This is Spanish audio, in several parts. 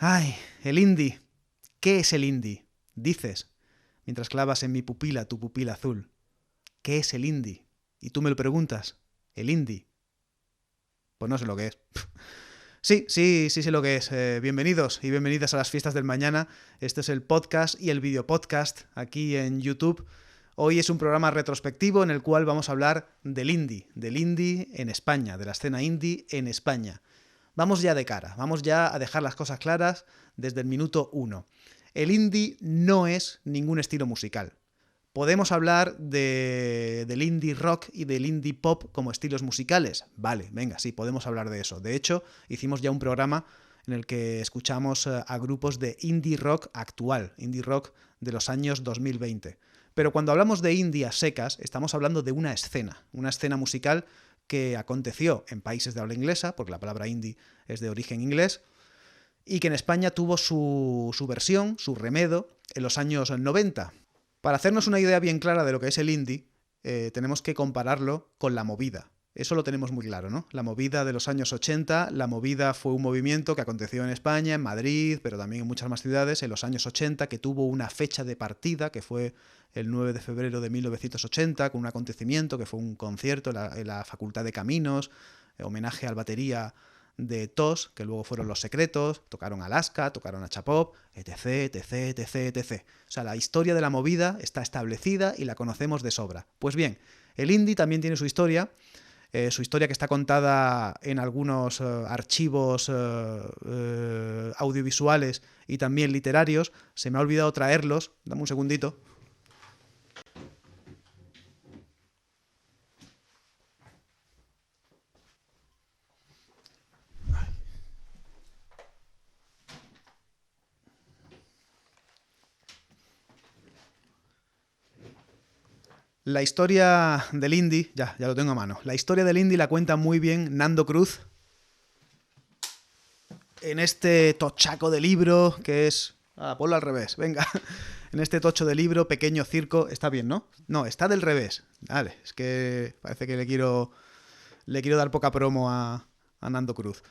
Ay, el indie. ¿Qué es el indie? Dices, mientras clavas en mi pupila tu pupila azul. ¿Qué es el indie? Y tú me lo preguntas. ¿El indie? Pues no sé lo que es. Sí sé lo que es. Bienvenidos y bienvenidas a las fiestas del mañana. Este es el podcast y el videopodcast aquí en YouTube. Hoy es un programa retrospectivo en el cual vamos a hablar del indie en España, de la escena indie en España. Vamos ya de cara, vamos ya a dejar las cosas claras desde el minuto 1. El indie no es ningún estilo musical. ¿Podemos hablar del indie rock y del indie pop como estilos musicales? Vale, venga, sí, podemos hablar de eso. De hecho, hicimos ya un programa en el que escuchamos a grupos de indie rock actual, indie rock de los años 2020. Pero cuando hablamos de indie a secas, estamos hablando de una escena musical que aconteció en países de habla inglesa, porque la palabra indie es de origen inglés, y que en España tuvo su versión, su remedo, en los años 90. Para hacernos una idea bien clara de lo que es el indie, tenemos que compararlo con la movida. Eso lo tenemos muy claro, ¿no? La movida de los años 80, la movida fue un movimiento que aconteció en España, en Madrid, pero también en muchas más ciudades, en los años 80, que tuvo una fecha de partida, que fue el 9 de febrero de 1980, con un acontecimiento que fue un concierto en la Facultad de Caminos, homenaje al batería de TOS, que luego fueron Los Secretos, tocaron Alaska, tocaron a Chapop, etc, etc, etc, etc. O sea, la historia de la movida está establecida y la conocemos de sobra. Pues bien, el indie también tiene su historia que está contada en algunos archivos audiovisuales y también literarios. Se me ha olvidado traerlos, dame un segundito. La historia del indie, ya lo tengo a mano. La historia del indie la cuenta muy bien Nando Cruz en este tochaco de libro que es... ponlo al revés, venga. En este tocho de libro, Pequeño Circo, está bien, ¿no? No, está del revés. Vale, es que parece que le quiero dar poca promo a Nando Cruz.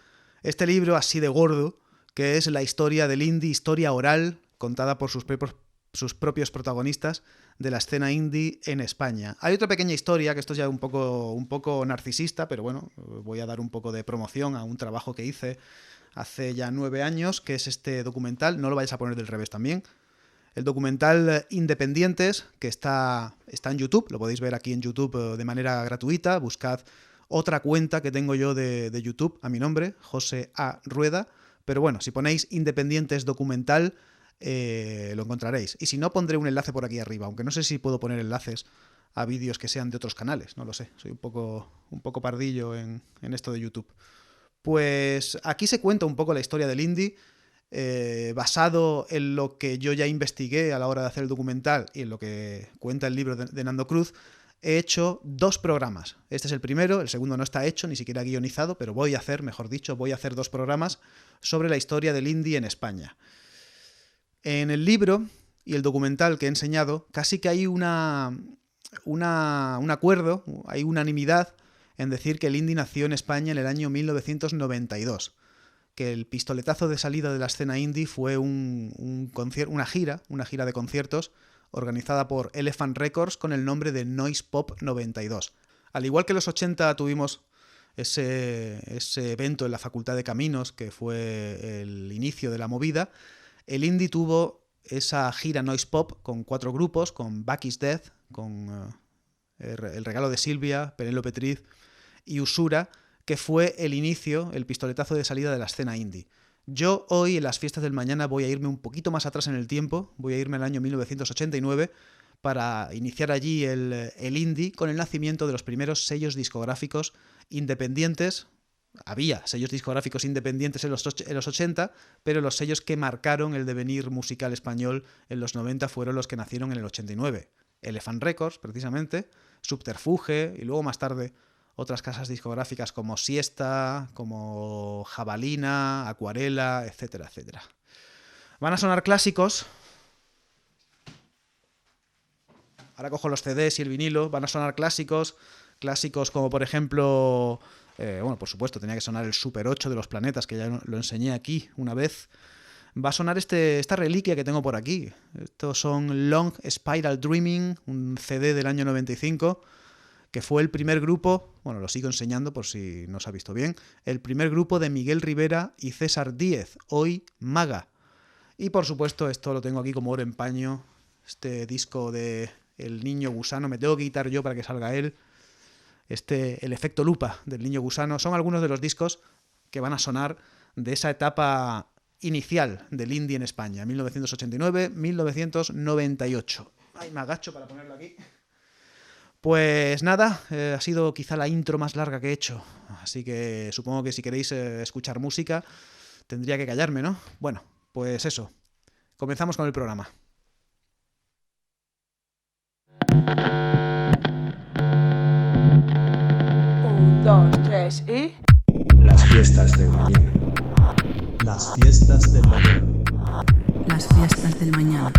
Este libro así de gordo, que es la historia del indie, historia oral, contada por sus propios protagonistas de la escena indie en España. Hay otra pequeña historia, que esto es ya un poco narcisista, pero bueno, voy a dar un poco de promoción a un trabajo que hice hace ya 9 años, que es este documental, no lo vayas a poner del revés también, el documental Independientes, que está en YouTube, lo podéis ver aquí en YouTube de manera gratuita, buscad otra cuenta que tengo yo de YouTube a mi nombre, José A. Rueda, pero bueno, si ponéis Independientes documental, lo encontraréis. Y si no, pondré un enlace por aquí arriba, aunque no sé si puedo poner enlaces a vídeos que sean de otros canales, no lo sé, soy un poco pardillo en esto de YouTube. Pues aquí se cuenta un poco la historia del indie, basado en lo que yo ya investigué a la hora de hacer el documental y en lo que cuenta el libro de Nando Cruz. He hecho 2 programas. Este es el primero, el segundo no está hecho, ni siquiera guionizado, pero voy a hacer 2 programas sobre la historia del indie en España. En el libro y el documental que he enseñado, casi que hay un acuerdo, hay unanimidad en decir que el indie nació en España en el año 1992. Que el pistoletazo de salida de la escena indie fue una gira de conciertos organizada por Elephant Records con el nombre de Noise Pop 92. Al igual que en los 80 tuvimos ese evento en la Facultad de Caminos, que fue el inicio de la movida, el indie tuvo esa gira Noise Pop con 4 grupos, con Back is Dead, con El Regalo de Silvia, Penélope Triz y Usura, que fue el inicio, el pistoletazo de salida de la escena indie. Yo hoy, en las fiestas del mañana, voy a irme un poquito más atrás en el tiempo, voy a irme al año 1989 para iniciar allí el indie con el nacimiento de los primeros sellos discográficos independientes. Había sellos discográficos independientes en los 80, pero los sellos que marcaron el devenir musical español en los 90 fueron los que nacieron en el 89. Elephant Records, precisamente, Subterfuge y luego más tarde otras casas discográficas como Siesta, como Jabalina, Acuarela, etcétera, etcétera. Van a sonar clásicos. Ahora cojo los CDs y el vinilo. Van a sonar clásicos como por ejemplo... por supuesto, tenía que sonar el Super 8 de los Planetas, que ya lo enseñé aquí una vez. va a sonar esta reliquia que tengo por aquí. Estos son Long Spiral Dreaming, un CD del año 95, que fue el primer grupo, bueno, lo sigo enseñando por si no se ha visto bien, el primer grupo de Miguel Rivera y César Díez, hoy Maga. Y por supuesto esto lo tengo aquí como oro en paño, este disco de El Niño Gusano, me tengo que quitar yo para que salga él, el efecto lupa del Niño Gusano, son algunos de los discos que van a sonar de esa etapa inicial del indie en España, 1989-1998. Ay, me agacho para ponerlo aquí. Pues nada, ha sido quizá la intro más larga que he hecho, así que supongo que si queréis escuchar música tendría que callarme, ¿no? Bueno, pues eso, comenzamos con el programa. 1, 2, 3 y... Las fiestas del mañana. Las fiestas del mañana. Las fiestas del mañana.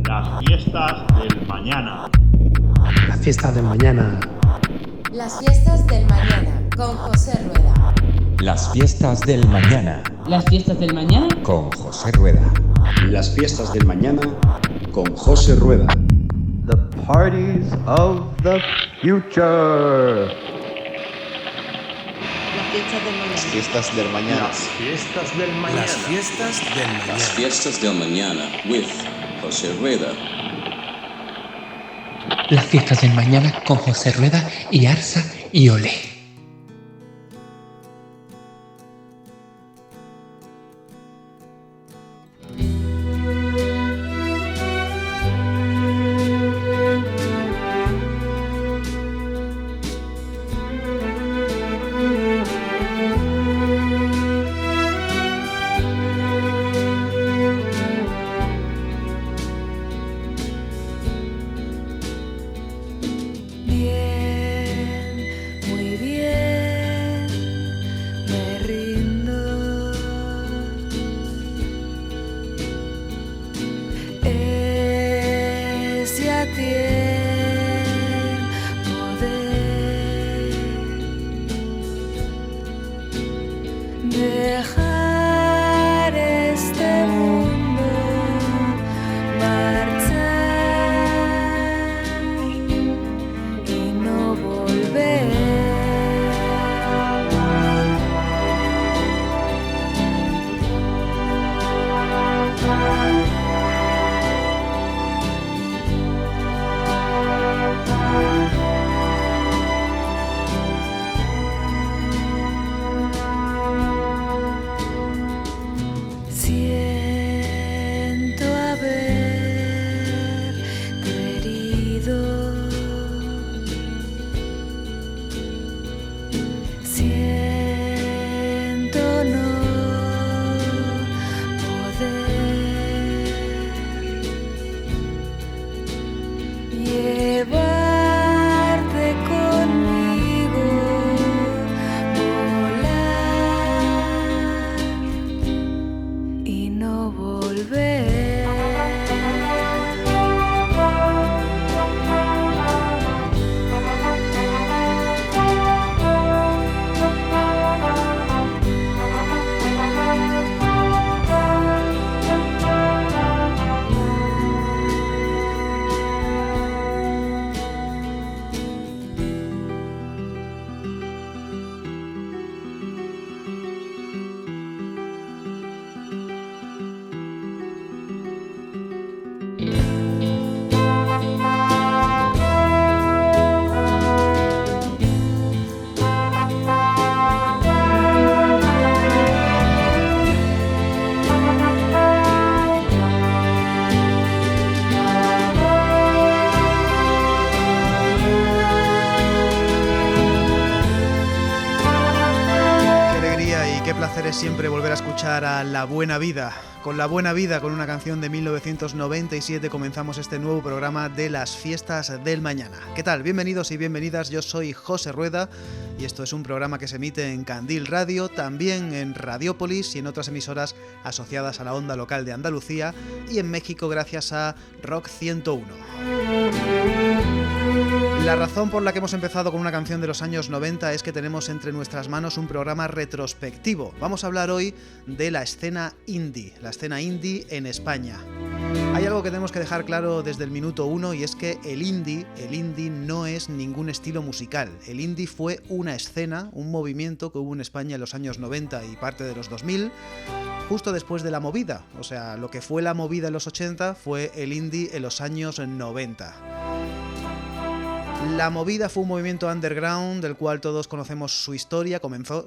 Las fiestas del mañana. Las fiestas del mañana. Las fiestas del mañana con José Rueda. Las fiestas del mañana. Las fiestas del mañana Con José Rueda. Las fiestas del mañana con José Rueda. The parties of the future. Las fiestas del mañana. Las fiestas del mañana. Las fiestas del mañana. Las fiestas del mañana with José Rueda. Las fiestas del mañana con José Rueda y Arsa y Ole. Es siempre volver a escuchar a La Buena Vida. Con La Buena Vida, con una canción de 1997, comenzamos este nuevo programa de Las Fiestas del Mañana. ¿Qué tal? Bienvenidos y bienvenidas, yo soy José Rueda y esto es un programa que se emite en Candil Radio, también en Radiópolis y en otras emisoras asociadas a la onda local de Andalucía y en México gracias a Rock 101. La razón por la que hemos empezado con una canción de los años 90 es que tenemos entre nuestras manos un programa retrospectivo. Vamos a hablar hoy de la escena indie en España. Hay algo que tenemos que dejar claro desde el minuto 1 y es que el indie no es ningún estilo musical. El indie fue una escena, un movimiento que hubo en España en los años 90 y parte de los 2000, justo después de la movida. O sea, lo que fue la movida en los 80 fue el indie en los años 90. La movida fue un movimiento underground del cual todos conocemos su historia. Comenzó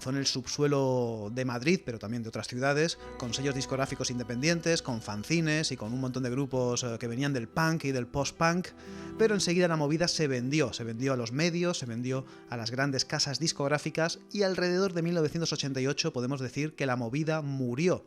en el subsuelo de Madrid, pero también de otras ciudades, con sellos discográficos independientes, con fanzines y con un montón de grupos que venían del punk y del post-punk, pero enseguida la movida se vendió a los medios, se vendió a las grandes casas discográficas y alrededor de 1988 podemos decir que la movida murió.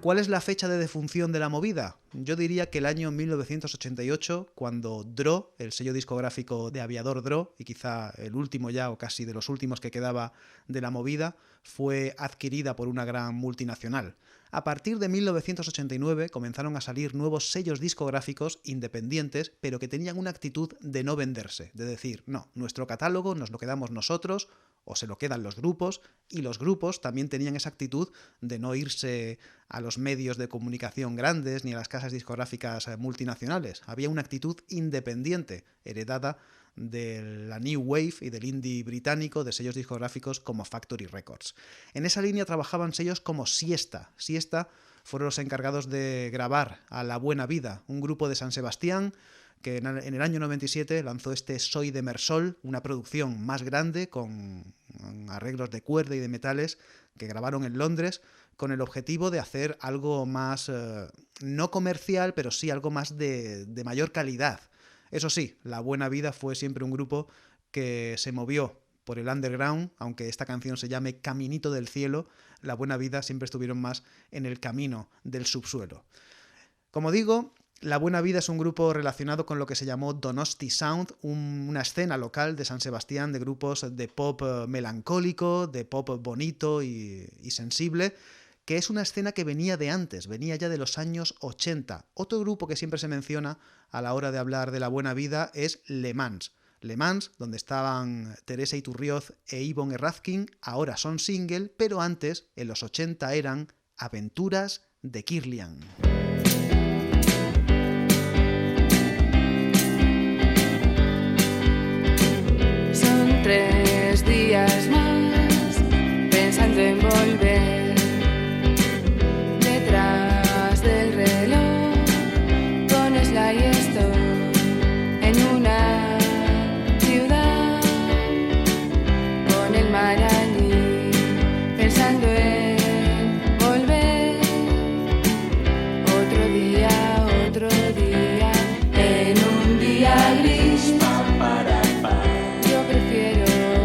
¿Cuál es la fecha de defunción de la movida? Yo diría que el año 1988, cuando Dro, el sello discográfico de Aviador Dro, y quizá el último ya o casi de los últimos que quedaba de la movida, fue adquirida por una gran multinacional. A partir de 1989 comenzaron a salir nuevos sellos discográficos independientes, pero que tenían una actitud de no venderse, de decir, no, nuestro catálogo nos lo quedamos nosotros, o se lo quedan los grupos, y los grupos también tenían esa actitud de no irse a los medios de comunicación grandes ni a las casas discográficas multinacionales. Había una actitud independiente, heredada de la New Wave y del indie británico, de sellos discográficos como Factory Records. En esa línea trabajaban sellos como Siesta. Siesta fueron los encargados de grabar a La Buena Vida, un grupo de San Sebastián que en el año 97 lanzó este Soy de Mersol, una producción más grande con arreglos de cuerda y de metales que grabaron en Londres con el objetivo de hacer algo más, no comercial, pero sí algo más de mayor calidad. Eso sí, La Buena Vida fue siempre un grupo que se movió por el underground, aunque esta canción se llame Caminito del Cielo, La Buena Vida siempre estuvieron más en el camino del subsuelo. Como digo, La Buena Vida es un grupo relacionado con lo que se llamó Donosti Sound, una escena local de San Sebastián de grupos de pop melancólico, de pop bonito y sensible, que es una escena que venía de antes, venía ya de los años 80. Otro grupo que siempre se menciona a la hora de hablar de La Buena Vida es Le Mans. Le Mans, donde estaban Teresa Iturrioz e Ivonne Errazkin, ahora son single, pero antes, en los 80, eran Aventuras de Kirlian. Son 3 días más pensando en volver. Detrás del reloj pones la y estoy en una ciudad con el mar allí pensando en volver. Otro día en un día gris. Yo prefiero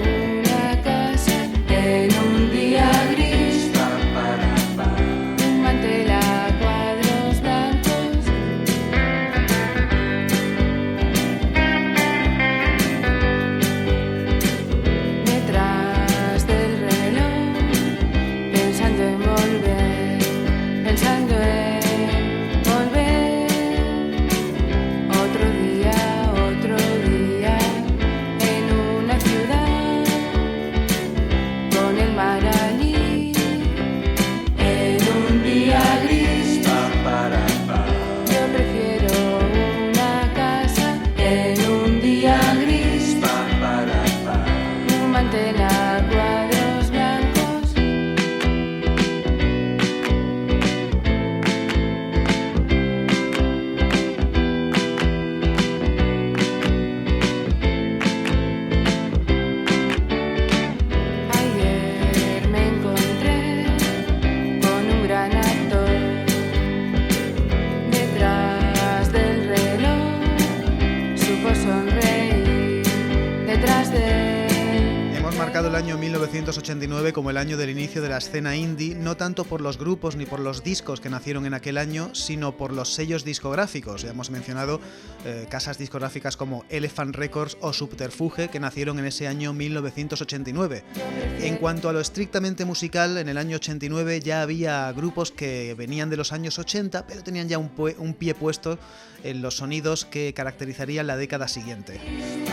marcado el año 1989 como el año del inicio de la escena indie, no tanto por los grupos ni por los discos que nacieron en aquel año, sino por los sellos discográficos. Ya hemos mencionado casas discográficas como Elephant Records o Subterfuge, que nacieron en ese año 1989. En cuanto a lo estrictamente musical, en el año 89 ya había grupos que venían de los años 80, pero tenían ya un pie puesto en los sonidos que caracterizarían la década siguiente.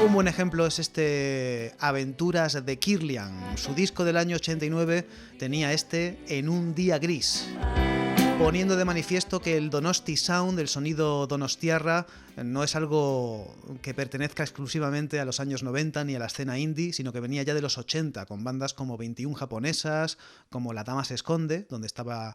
Un buen ejemplo es este Aventuras de Kirlian. Su disco del año 89 tenía este En un día gris, poniendo de manifiesto que el Donosti Sound, el sonido donostiarra, no es algo que pertenezca exclusivamente a los años 90 ni a la escena indie, sino que venía ya de los 80, con bandas como 21 japonesas, como La Dama se esconde, donde estaba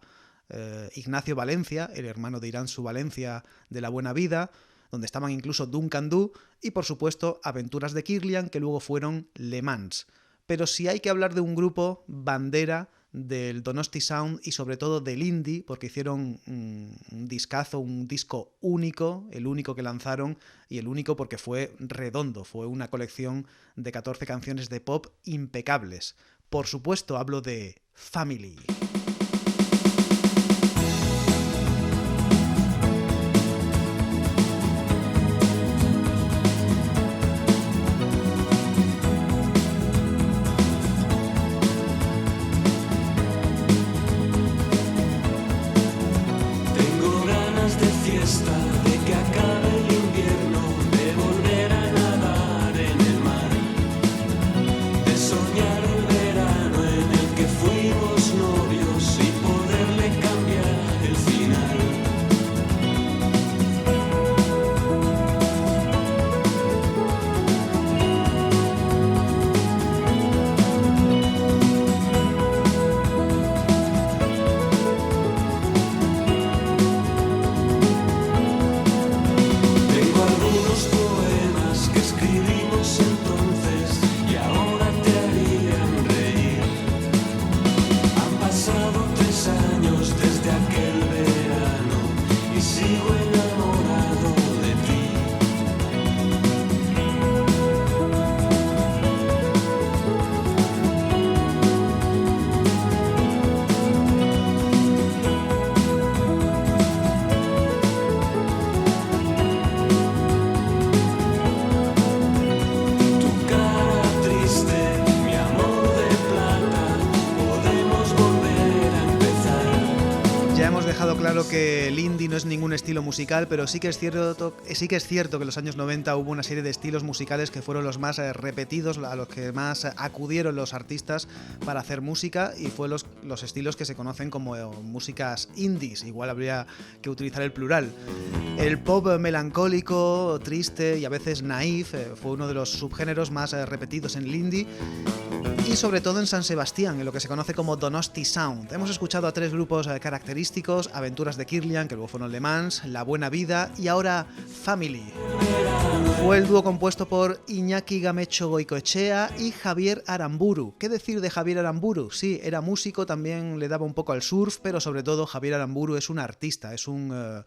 Ignacio Valencia, el hermano de Iranzu Valencia de La Buena Vida, donde estaban incluso Duncan Du, y por supuesto Aventuras de Kirlian, que luego fueron Le Mans. Pero si hay que hablar de un grupo bandera del Donosti Sound y sobre todo del indie, porque hicieron un discazo, un disco único, el único que lanzaron, y el único porque fue redondo, fue una colección de 14 canciones de pop impecables. Por supuesto hablo de Family. Claro que el indie no es ningún estilo musical, pero sí que es cierto que en los años 90 hubo una serie de estilos musicales que fueron los más repetidos, a los que más acudieron los artistas para hacer música, y fue los estilos que se conocen como músicas indies. Igual habría que utilizar el plural. El pop melancólico, triste y a veces naif fue uno de los subgéneros más repetidos en el indie, y sobre todo en San Sebastián, en lo que se conoce como Donosti Sound. Hemos escuchado a tres grupos característicos: Aventuras de Kirlian, que luego fueron Le Mans, La Buena Vida y ahora Family. Fue el dúo compuesto por Iñaki Gamecho Goicoechea y Javier Aramburu. ¿Qué decir de Javier Aramburu? Sí, era músico, también le daba un poco al surf, pero sobre todo Javier Aramburu es un artista, es un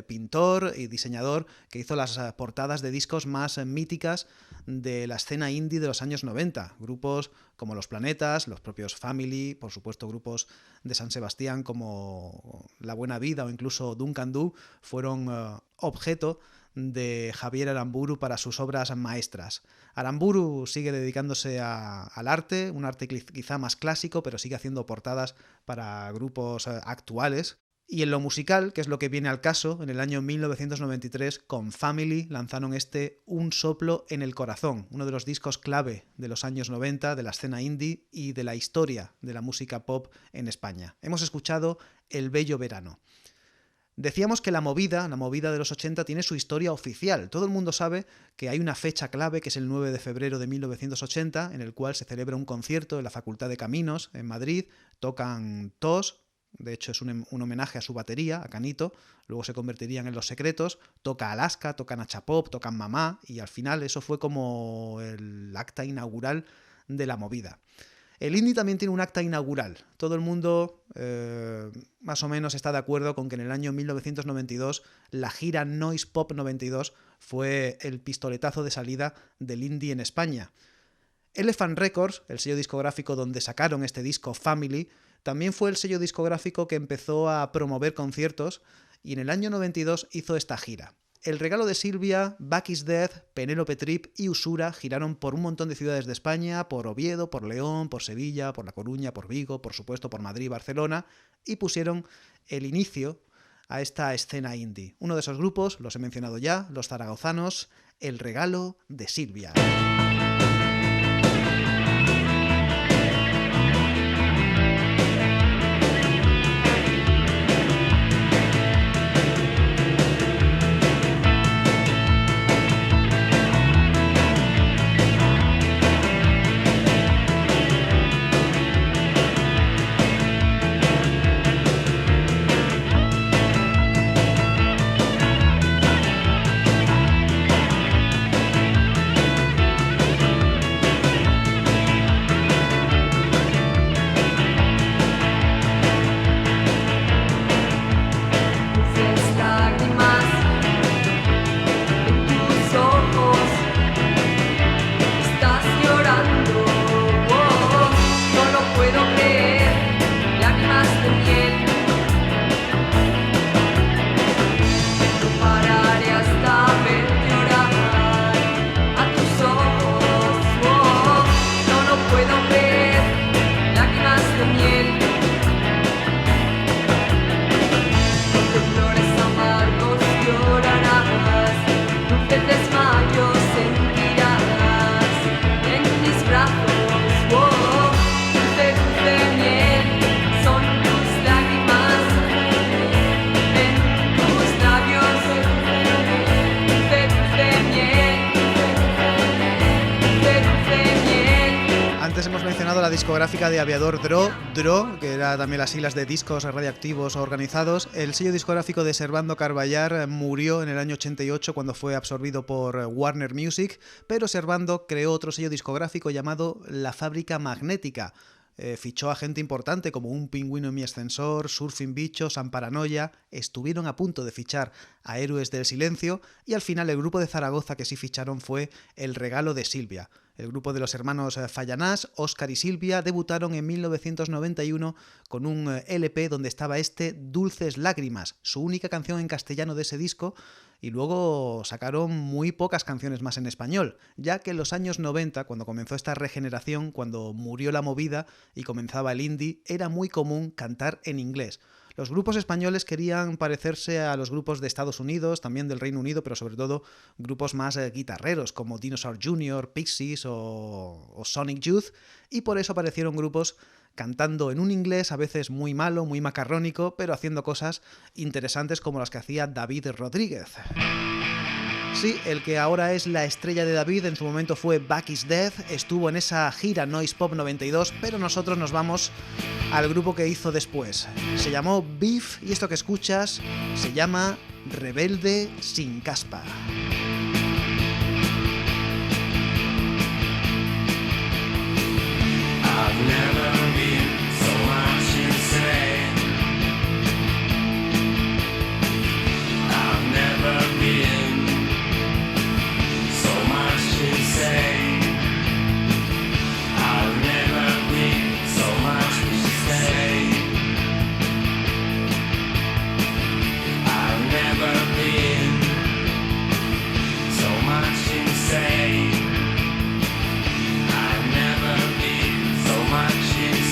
pintor y diseñador que hizo las portadas de discos más míticas de la escena indie de los años 90. Grupos como Los Planetas, los propios Family, por supuesto grupos de San Sebastián como La Buena Vida o incluso Duncan Du fueron objeto de Javier Aramburu para sus obras maestras. Aramburu sigue dedicándose al arte, un arte quizá más clásico, pero sigue haciendo portadas para grupos actuales. Y en lo musical, que es lo que viene al caso, en el año 1993 con Family lanzaron Un soplo en el corazón, uno de los discos clave de los años 90 de la escena indie y de la historia de la música pop en España. Hemos escuchado El bello verano. Decíamos que la movida de los 80 tiene su historia oficial. Todo el mundo sabe que hay una fecha clave, que es el 9 de febrero de 1980, en el cual se celebra un concierto en la Facultad de Caminos, en Madrid. Tocan TOS, de hecho es un homenaje a su batería, a Canito, luego se convertirían en Los Secretos, toca Alaska, tocan Achapop, tocan Mamá, y al final eso fue como el acta inaugural de la movida. El indie también tiene un acta inaugural. Todo el mundo más o menos está de acuerdo con que en el año 1992 la gira Noise Pop 92 fue el pistoletazo de salida del indie en España. Elephant Records, el sello discográfico donde sacaron este disco Family, también fue el sello discográfico que empezó a promover conciertos y en el año 92 hizo esta gira. El regalo de Silvia, Back is Dead, Penélope Trip y Usura giraron por un montón de ciudades de España, por Oviedo, por León, por Sevilla, por La Coruña, por Vigo, por supuesto por Madrid y Barcelona, y pusieron el inicio a esta escena indie. Uno de esos grupos, los he mencionado ya, los zaragozanos, El regalo de Silvia. Discográfica de Aviador DRO, que era también las siglas de discos radiactivos organizados. El sello discográfico de Servando Carballar murió en el año 88 cuando fue absorbido por Warner Music, pero Servando creó otro sello discográfico llamado La Fábrica Magnética. Fichó a gente importante como Un Pingüino en mi ascensor, Surfing Bicho, San Paranoia. Estuvieron a punto de fichar a Héroes del Silencio y al final el grupo de Zaragoza que sí ficharon fue El regalo de Silvia. El grupo de los hermanos Fallanás, Óscar y Silvia, debutaron en 1991 con un LP donde estaba Dulces Lágrimas, su única canción en castellano de ese disco, y luego sacaron muy pocas canciones más en español, ya que en los años 90, cuando comenzó esta regeneración, cuando murió la movida y comenzaba el indie, era muy común cantar en inglés. Los grupos españoles querían parecerse a los grupos de Estados Unidos, también del Reino Unido, pero sobre todo grupos más guitarreros como Dinosaur Jr., Pixies o Sonic Youth, y por eso aparecieron grupos cantando en un inglés a veces muy malo, muy macarrónico, pero haciendo cosas interesantes como las que hacía David Rodríguez. Sí, el que ahora es la estrella de David en su momento fue Back is Dead, estuvo en esa gira Noise Pop 92, pero nosotros nos vamos al grupo que hizo después. Se llamó Beef y esto que escuchas se llama Rebelde sin caspa. I've never been so much insane. I've never been so much insane. I've never been so much insane. I've never been so much insane. I've never been so much insane.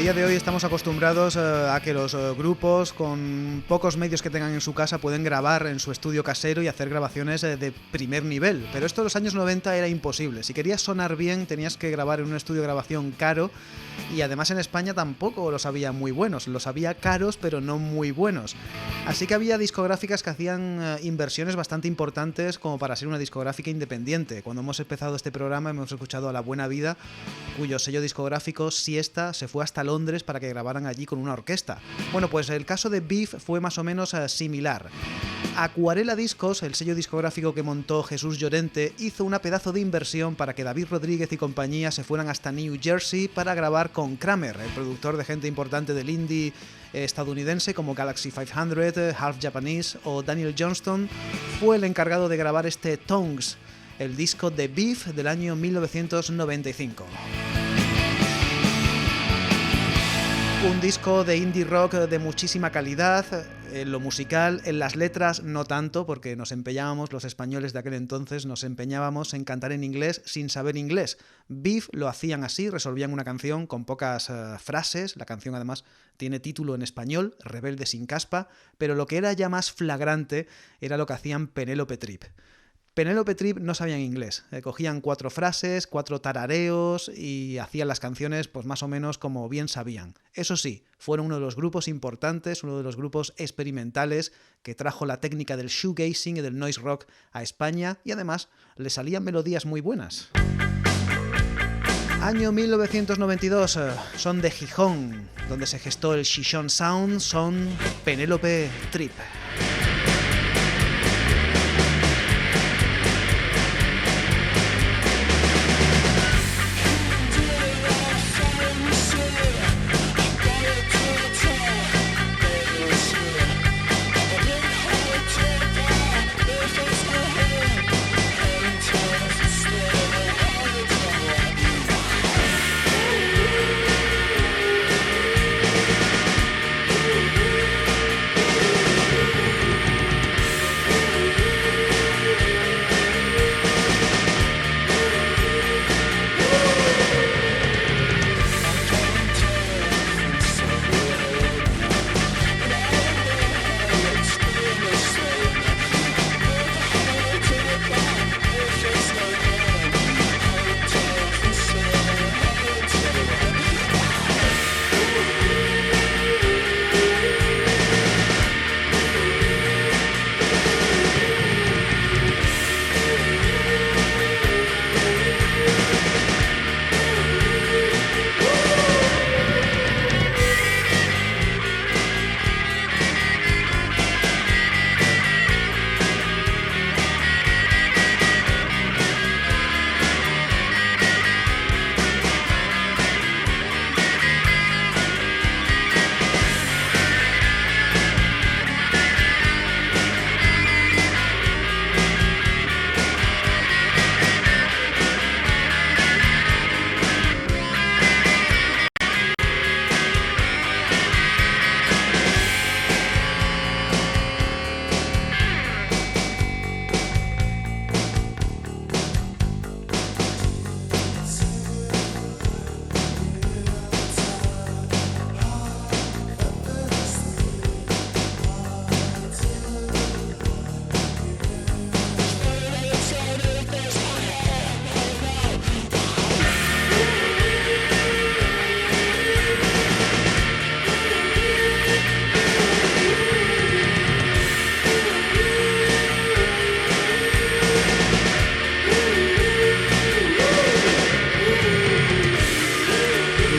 día de hoy estamos acostumbrados a que los grupos con pocos medios que tengan en su casa pueden grabar en su estudio casero y hacer grabaciones de primer nivel, pero esto en los años 90 era imposible. Si querías sonar bien tenías que grabar en un estudio de grabación caro, y además en España tampoco los había muy buenos, los había caros pero no muy buenos. Así que había discográficas que hacían inversiones bastante importantes como para ser una discográfica independiente. Cuando hemos empezado este programa hemos escuchado a La Buena Vida, cuyo sello discográfico Siesta se fue hasta Londres para que grabaran allí con una orquesta. Bueno, pues el caso de Beef fue más o menos similar. Acuarela Discos, el sello discográfico que montó Jesús Llorente, hizo una pedazo de inversión para que David Rodríguez y compañía se fueran hasta New Jersey para grabar con Kramer, el productor de gente importante del indie estadounidense como Galaxy 500, Half Japanese o Daniel Johnston. Fue el encargado de grabar este Tongues, el disco de Beef del año 1995. Un disco de indie rock de muchísima calidad, en lo musical, en las letras no tanto, porque nos empeñábamos, los españoles de aquel entonces, nos empeñábamos en cantar en inglés sin saber inglés. Beef lo hacían así, resolvían una canción con pocas frases, la canción además tiene título en español, Rebelde sin caspa, pero lo que era ya más flagrante era lo que hacían Penélope Trip. Penélope Trip no sabían inglés, cogían 4 frases, 4 tarareos y hacían las canciones pues más o menos como bien sabían. Eso sí, fueron uno de los grupos importantes, uno de los grupos experimentales que trajo la técnica del shoegazing y del noise rock a España, y además le salían melodías muy buenas. Año 1992, son de Gijón, donde se gestó el Xixón Sound, son Penélope Trip.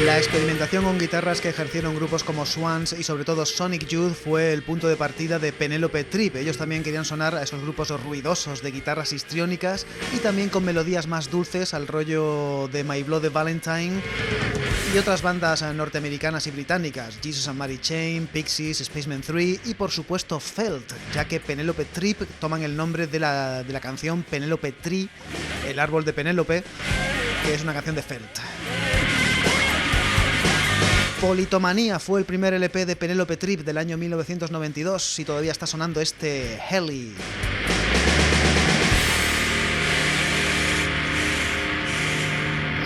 La experimentación con guitarras que ejercieron grupos como Swans y sobre todo Sonic Youth fue el punto de partida de Penélope Trip. Ellos también querían sonar a esos grupos ruidosos de guitarras histriónicas y también con melodías más dulces al rollo de My Bloody Valentine y otras bandas norteamericanas y británicas, Jesus and Mary Chain, Pixies, Spacemen 3 y por supuesto Felt, ya que Penélope Trip toman el nombre de la canción Penélope Tree, el árbol de Penélope, que es una canción de Felt. Politomanía fue el primer LP de Penélope Trip del año 1992 y todavía está sonando este Heli.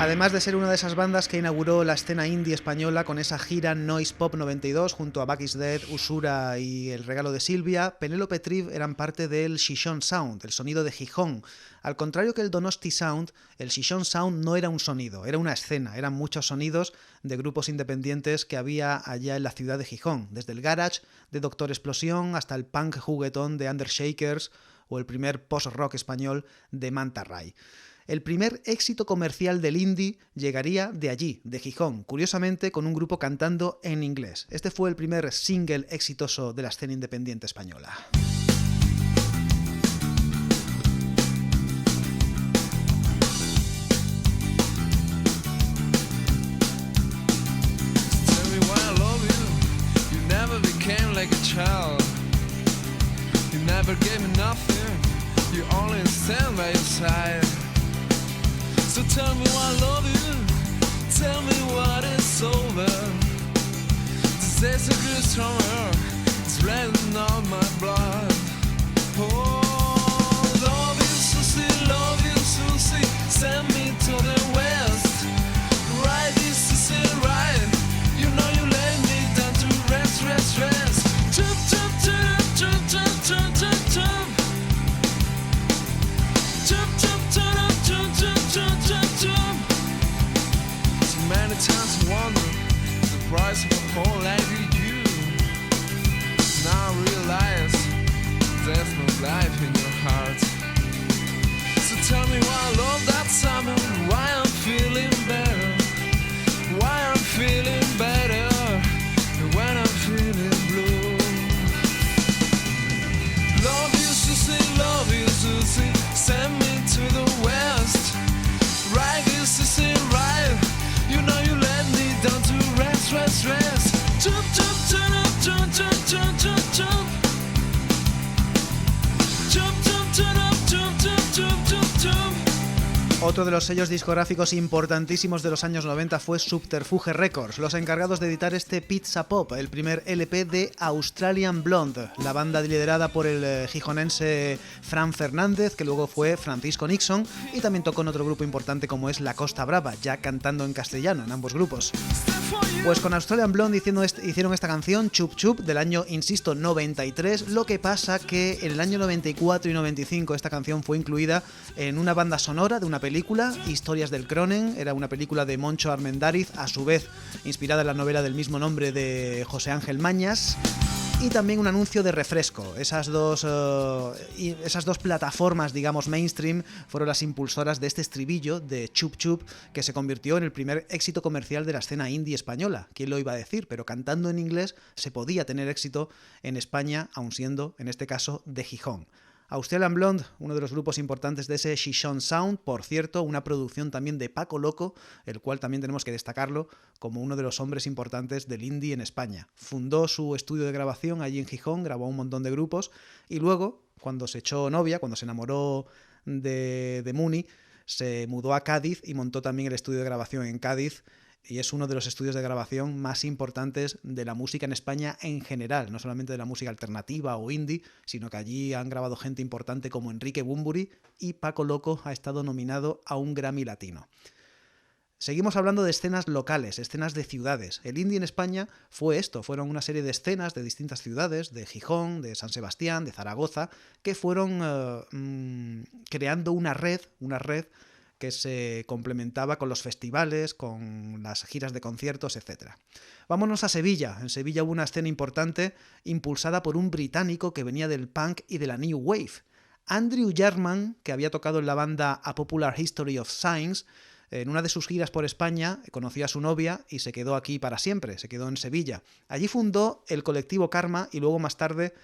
Además de ser una de esas bandas que inauguró la escena indie española con esa gira Noise Pop 92 junto a Back is Dead, Usura y El regalo de Silvia, Penélope Triv eran parte del Xixón Sound, el sonido de Gijón. Al contrario que el Donosti Sound, el Xixón Sound no era un sonido, era una escena, eran muchos sonidos de grupos independientes que había allá en la ciudad de Gijón, desde el garage de Doctor Explosión hasta el punk juguetón de Undershakers o el primer post-rock español de Manta Ray. El primer éxito comercial del indie llegaría de allí, de Gijón, curiosamente con un grupo cantando en inglés. Este fue el primer single exitoso de la escena independiente española. So tell me why I love you, tell me what it's over. This is a good stronger, it's running on my blood. Oh, love you Susie, send me to the west. Right, this is it, right, you know you lay me down to rest. Jump, jump, jump, jump, jump, jump, jump, jump. Jump, jump, jump, jump, jump, jump, jump, jump. So many times I wonder the price of a whole life with you. Now I realize there's no life in your heart. So tell me why I love that summer, why I'm feeling better, why I'm feeling better when I'm feeling blue. Love you Susie, send me to the west. Right, this is it, right, you know you let me down to rest. Jump, jump, jump, jump, jump, jump, jump, jump. Jump, jump, jump, jump, jump, jump, jump, jump. Otro de los sellos discográficos importantísimos de los años 90 fue Subterfuge Records, los encargados de editar este Pizza Pop, el primer LP de Australian Blonde, la banda liderada por el gijonense Fran Fernández, que luego fue Francisco Nixon, y también tocó en otro grupo importante como es La Costa Brava, ya cantando en castellano en ambos grupos. Pues con Australian Blonde hicieron esta canción, Chup Chup, del año, insisto, 93, lo que pasa que en el año 94 y 95 esta canción fue incluida en una banda sonora de una película, Historias del Cronen, era una película de Moncho Armendáriz, a su vez inspirada en la novela del mismo nombre de José Ángel Mañas, y también un anuncio de refresco. Esas dos plataformas, digamos, mainstream, fueron las impulsoras de este estribillo de Chup Chup, que se convirtió en el primer éxito comercial de la escena indie española. ¿Quién lo iba a decir? Pero cantando en inglés se podía tener éxito en España, aun siendo, en este caso, de Gijón. Australian Blonde, uno de los grupos importantes de ese Xixón Sound, por cierto, una producción también de Paco Loco, el cual también tenemos que destacarlo como uno de los hombres importantes del indie en España. Fundó su estudio de grabación allí en Gijón, grabó un montón de grupos y luego, cuando se echó novia, cuando se enamoró de Muni, se mudó a Cádiz y montó también el estudio de grabación en Cádiz. Y es uno de los estudios de grabación más importantes de la música en España en general, no solamente de la música alternativa o indie, sino que allí han grabado gente importante como Enrique Bunbury, y Paco Loco ha estado nominado a un Grammy Latino. Seguimos hablando de escenas locales, escenas de ciudades. El indie en España fue esto, fueron una serie de escenas de distintas ciudades, de Gijón, de San Sebastián, de Zaragoza, que fueron creando una red que se complementaba con los festivales, con las giras de conciertos, etc. Vámonos a Sevilla. En Sevilla hubo una escena importante impulsada por un británico que venía del punk y de la New Wave. Andrew Jarman, que había tocado en la banda A Popular History of Science, en una de sus giras por España conoció a su novia y se quedó aquí para siempre, se quedó en Sevilla. Allí fundó el colectivo Karma y luego más tarde,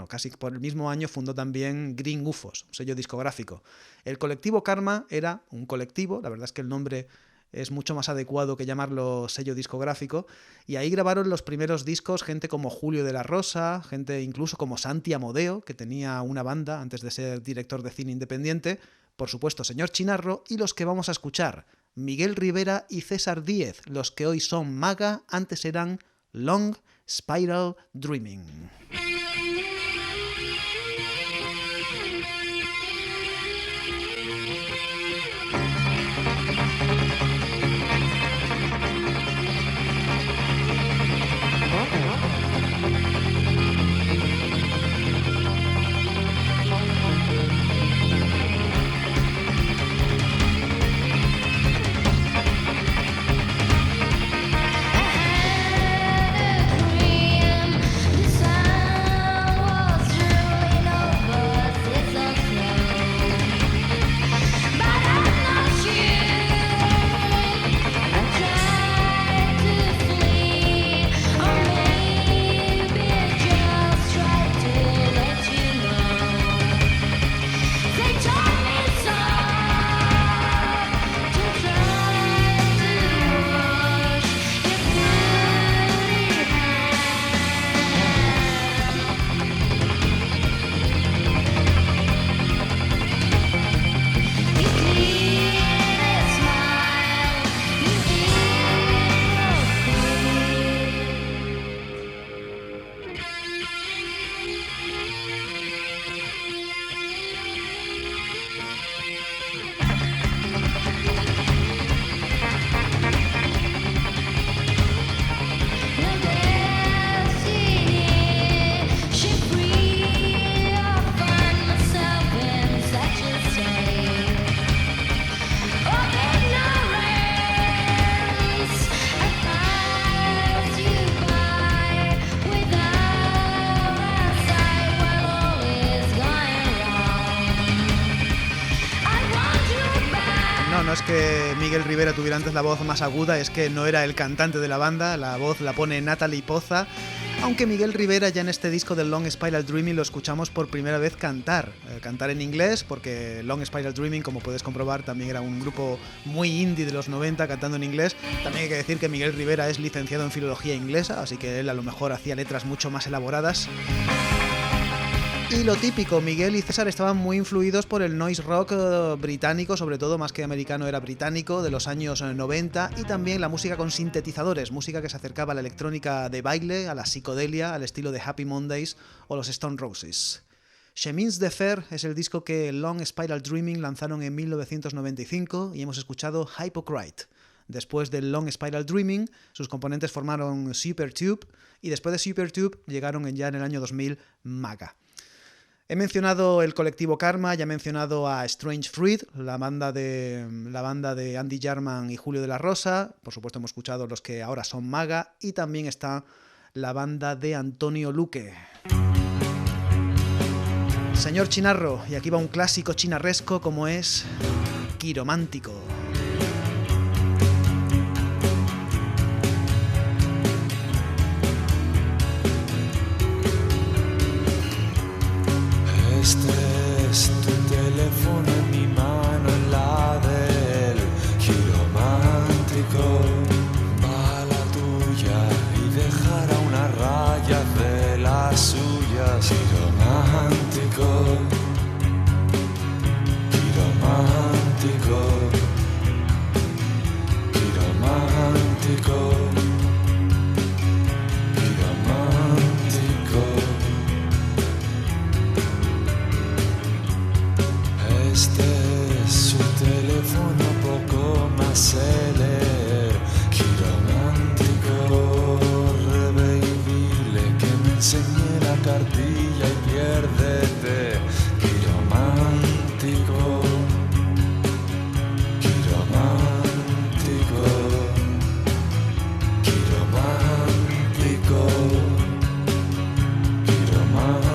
casi por el mismo año, fundó también Green UFOs, un sello discográfico. El colectivo Karma era un colectivo, la verdad es que el nombre es mucho más adecuado que llamarlo sello discográfico, y ahí grabaron los primeros discos gente como Julio de la Rosa, gente incluso como Santi Amodeo, que tenía una banda antes de ser director de cine independiente, por supuesto Señor Chinarro, y los que vamos a escuchar, Miguel Rivera y César Díez, los que hoy son Maga, antes eran Long Spiral Dreaming. Miguel Rivera tuviera antes la voz más aguda es que no era el cantante de la banda, la voz la pone Natalie Poza, aunque Miguel Rivera ya en este disco del Long Spiral Dreaming lo escuchamos por primera vez cantar en inglés, porque Long Spiral Dreaming, como puedes comprobar, también era un grupo muy indie de los 90 cantando en inglés. También hay que decir que Miguel Rivera es licenciado en filología inglesa, así que él a lo mejor hacía letras mucho más elaboradas. Y lo típico, Miguel y César estaban muy influidos por el noise rock británico, sobre todo, más que americano era británico, de los años 90, y también la música con sintetizadores, música que se acercaba a la electrónica de baile, a la psicodelia, al estilo de Happy Mondays o los Stone Roses. Chemins de Fer es el disco que Long Spiral Dreaming lanzaron en 1995 y hemos escuchado Hypocrite. Después del Long Spiral Dreaming, sus componentes formaron Supertube y después de Supertube llegaron ya en el año 2000 Maga. He mencionado el colectivo Karma, ya he mencionado a Strange Fruit, la banda de Andy Jarman y Julio de la Rosa. Por supuesto hemos escuchado los que ahora son Maga, y también está la banda de Antonio Luque. Señor Chinarro, y aquí va un clásico chinarresco como es Quiromántico. Este es tu teléfono en mi mano, en la del quiromántico. Va la tuya y dejará una raya de las suyas. Quiromántico, quiromántico, quiromántico, quiromántico. Este es su teléfono, poco más sé leer. Quiromántico, revivirle que me enseñe la cartilla y piérdete. Quiromántico, quiromántico, quiromántico, quiromántico.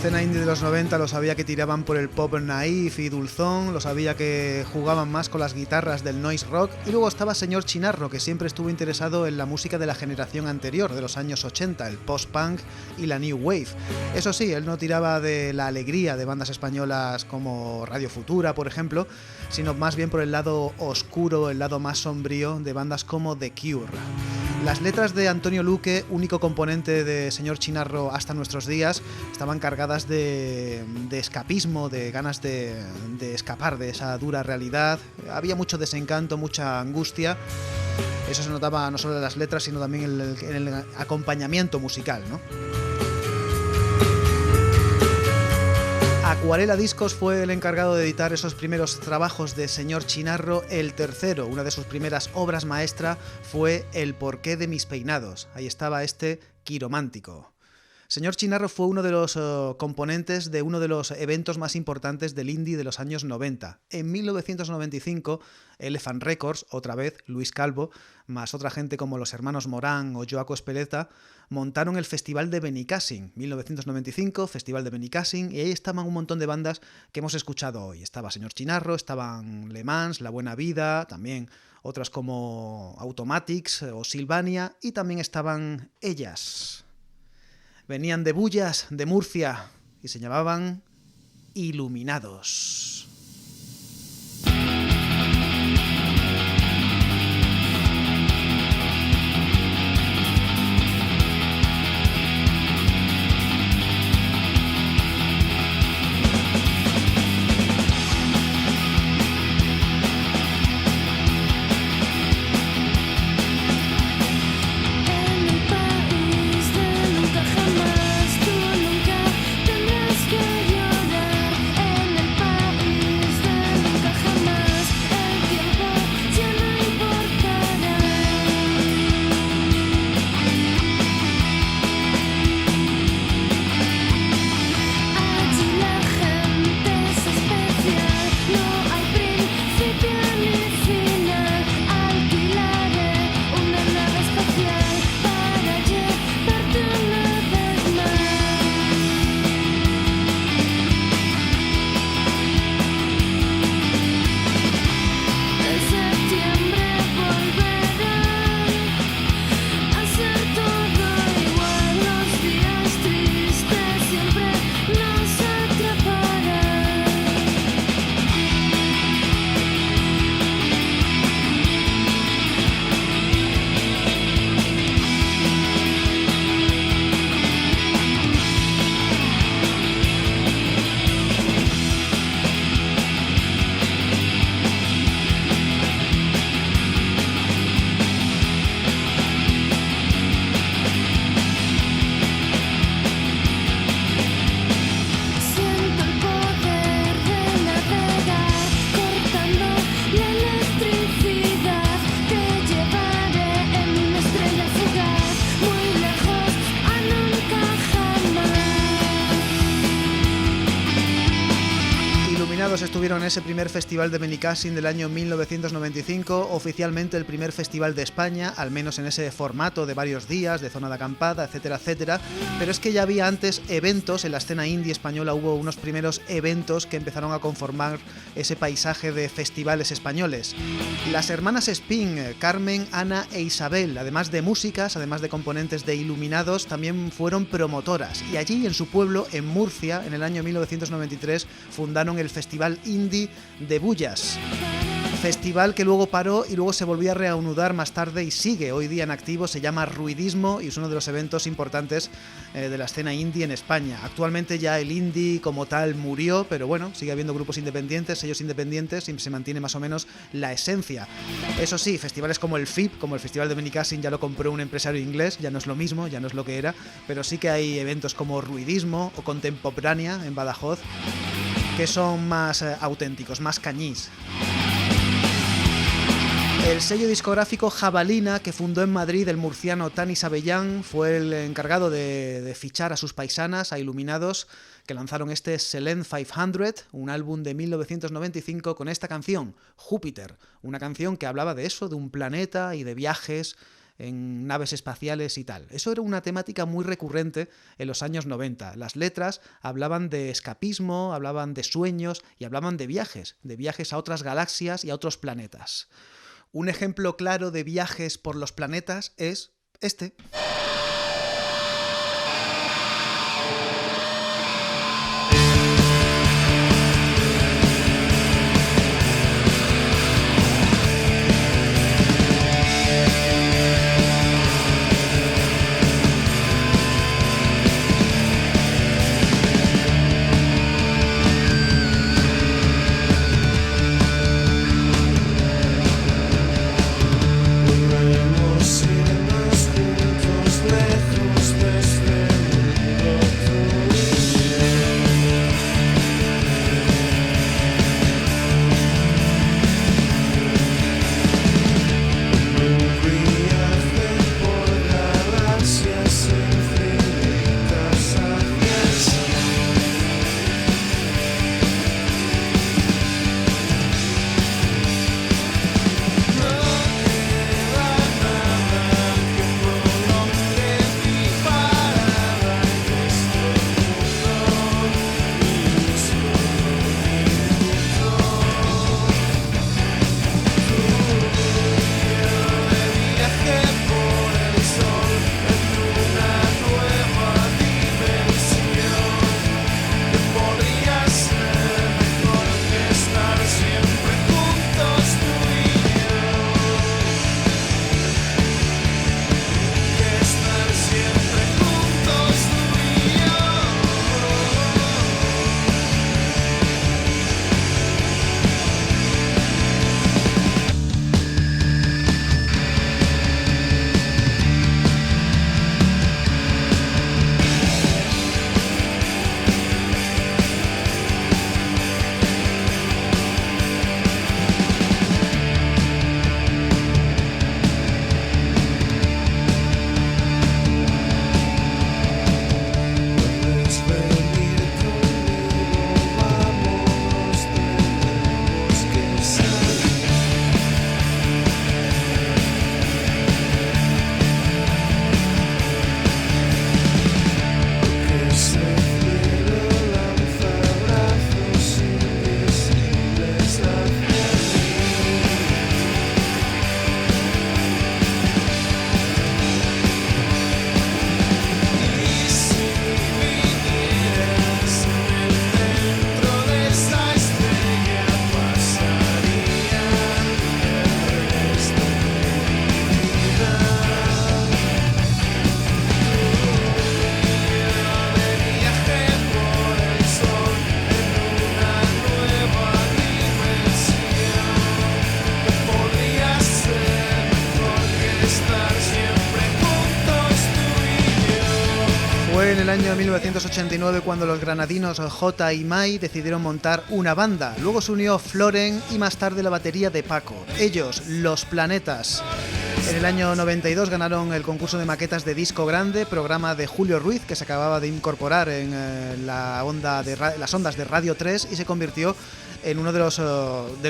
Indie de los 90 lo sabía que tiraban por el pop naif y dulzón, lo sabía que jugaban más con las guitarras del noise rock, y luego estaba Señor Chinarro, que siempre estuvo interesado en la música de la generación anterior, de los años 80, el post-punk y la new wave. Eso sí, él no tiraba de la alegría de bandas españolas como Radio Futura, por ejemplo, sino más bien por el lado oscuro, el lado más sombrío de bandas como The Cure. Las letras de Antonio Luque, único componente de Señor Chinarro hasta nuestros días, estaban cargadas de escapismo, de ganas de escapar de esa dura realidad. Había mucho desencanto, mucha angustia. Eso se notaba no solo en las letras, sino también en el acompañamiento musical, ¿no? Acuarela Discos fue el encargado de editar esos primeros trabajos de Señor Chinarro. El tercero, una de sus primeras obras maestra, fue El porqué de mis peinados. Ahí estaba este quiromántico. Señor Chinarro fue uno de los componentes de uno de los eventos más importantes del indie de los años 90. En 1995, Elephant Records, otra vez Luis Calvo, más otra gente como los hermanos Morán o Joaco Espeleta, montaron el Festival de Benicàssim. 1995, Festival de Benicàssim, y ahí estaban un montón de bandas que hemos escuchado hoy. Estaba Señor Chinarro, estaban Le Mans, La Buena Vida, también otras como Automatics o Silvania, y también estaban ellas. Venían de Bullas, de Murcia, y se llamaban Iluminados. Estuvieron en ese primer festival de Benicàssim del año 1995, oficialmente el primer festival de España, al menos en ese formato de varios días, de zona de acampada, etcétera, etcétera, pero es que ya había antes eventos, en la escena indie española hubo unos primeros eventos que empezaron a conformar ese paisaje de festivales españoles. Las hermanas Spin, Carmen, Ana e Isabel, además de músicas, además de componentes de Iluminados, también fueron promotoras, y allí en su pueblo, en Murcia, en el año 1993, fundaron el Festival Indie de Bullas. Festival que luego paró y luego se volvió a reanudar más tarde y sigue hoy día en activo, se llama Ruidismo y es uno de los eventos importantes de la escena indie en España. Actualmente ya el indie como tal murió, pero bueno, sigue habiendo grupos independientes, sellos independientes y se mantiene más o menos la esencia. Eso sí, festivales como el FIP, como el Festival de Benicàssim, ya lo compró un empresario inglés, ya no es lo mismo, ya no es lo que era, pero sí que hay eventos como Ruidismo o Contemporánea en Badajoz que son más auténticos, más cañís. El sello discográfico Jabalina, que fundó en Madrid el murciano Tanis Avellán, fue el encargado de fichar a sus paisanas, a Iluminados, que lanzaron este Selene 500, un álbum de 1995 con esta canción, Júpiter, una canción que hablaba de eso, de un planeta y de viajes en naves espaciales y tal. Eso era una temática muy recurrente en los años 90. Las letras hablaban de escapismo, hablaban de sueños y hablaban de viajes a otras galaxias y a otros planetas. Un ejemplo claro de viajes por los planetas es este. Sin año 1989 cuando los granadinos J y Mai decidieron montar una banda. Luego se unió Floren y más tarde la batería de Paco. Ellos, Los Planetas. En el año 92 ganaron el concurso de maquetas de Disco Grande, programa de Julio Ruiz, que se acababa de incorporar en las ondas de Radio 3 y se convirtió en uno de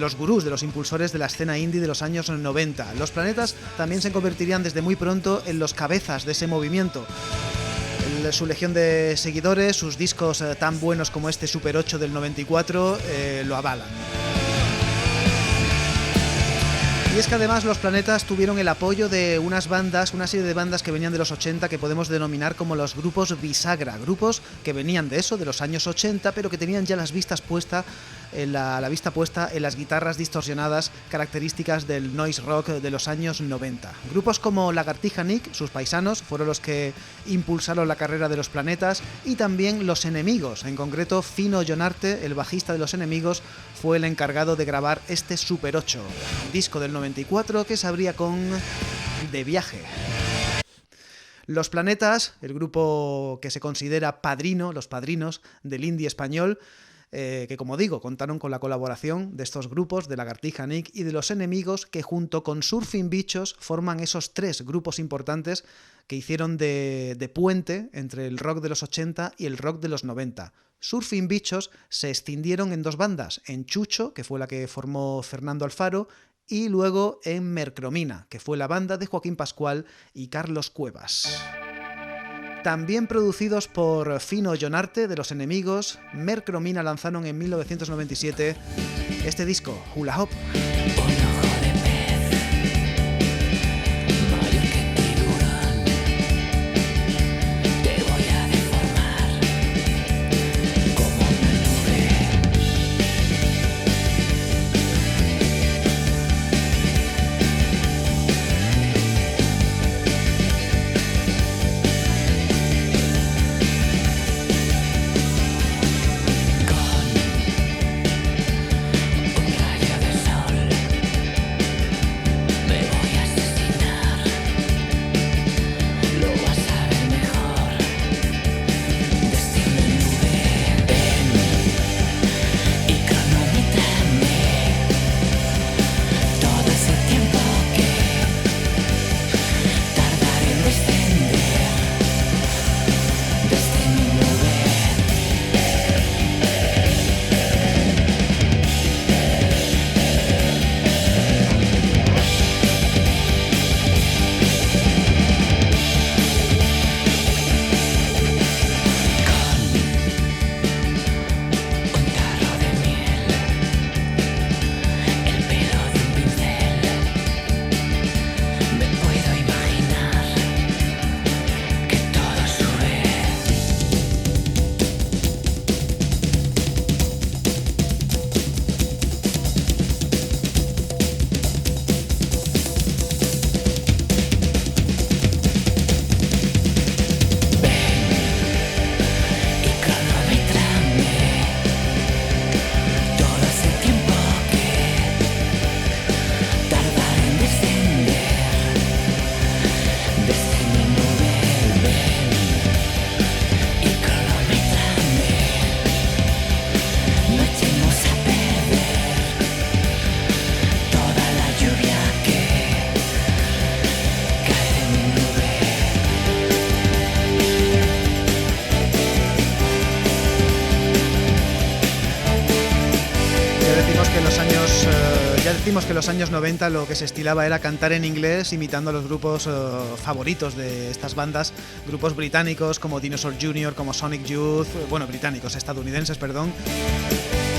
los gurús, de los impulsores de la escena indie de los años 90. Los Planetas también se convertirían desde muy pronto en los cabezas de ese movimiento. Su legión de seguidores, sus discos tan buenos como este Super 8 del 94 lo avalan. Y es que además Los Planetas tuvieron el apoyo de una serie de bandas que venían de los 80 que podemos denominar como los grupos bisagra, grupos que venían de los años 80, pero que tenían ya la vista puesta en las guitarras distorsionadas características del noise rock de los años 90. Grupos como Lagartija Nick, sus paisanos, fueron los que impulsaron la carrera de Los Planetas, y también Los Enemigos, en concreto Fino Jonarte, el bajista de Los Enemigos, fue el encargado de grabar este Super 8, disco del 94 que se abría con De Viaje. Los Planetas, el grupo que se considera padrino, los padrinos del indie español, que como digo, contaron con la colaboración de estos grupos, de Lagartija Nick y de Los Enemigos, que junto con Surfing Bichos forman esos tres grupos importantes que hicieron de puente entre el rock de los 80 y el rock de los 90. Surfing Bichos se extendieron en dos bandas, en Chucho, que fue la que formó Fernando Alfaro, y luego en Mercromina, que fue la banda de Joaquín Pascual y Carlos Cuevas. También producidos por Fino Jonarte de Los Enemigos, Mercromina lanzaron en 1997 este disco, Hula Hop. Que en los años 90 lo que se estilaba era cantar en inglés imitando a los grupos favoritos de estas bandas, grupos británicos como Dinosaur Jr., como Sonic Youth, estadounidenses,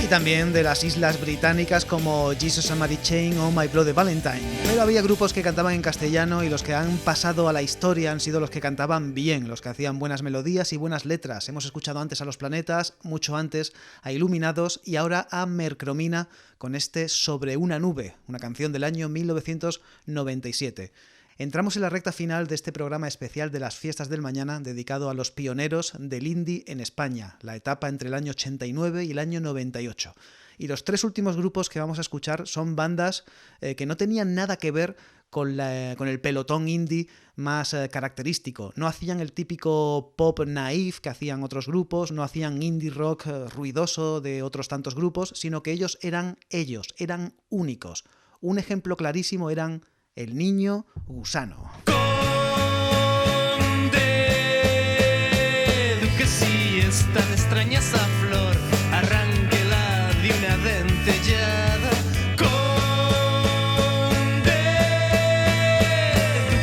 y también de las islas británicas como Jesus and Mary Chain o My Bloody Valentine. Pero había grupos que cantaban en castellano y los que han pasado a la historia han sido los que cantaban bien, los que hacían buenas melodías y buenas letras. Hemos escuchado antes a Los Planetas, mucho antes a Iluminados y ahora a Mercromina con este Sobre una nube, una canción del año 1997. Entramos en la recta final de este programa especial de las fiestas del mañana dedicado a los pioneros del indie en España, la etapa entre el año 89 y el año 98. Y los 3 últimos grupos que vamos a escuchar son bandas que no tenían nada que ver con el pelotón indie más característico. No hacían el típico pop naif que hacían otros grupos, no hacían indie rock ruidoso de otros tantos grupos, sino que ellos, eran únicos. Un ejemplo clarísimo eran El Niño Gusano. Que si es tan extraña esa flor, arránquela de una dentellada. Conde,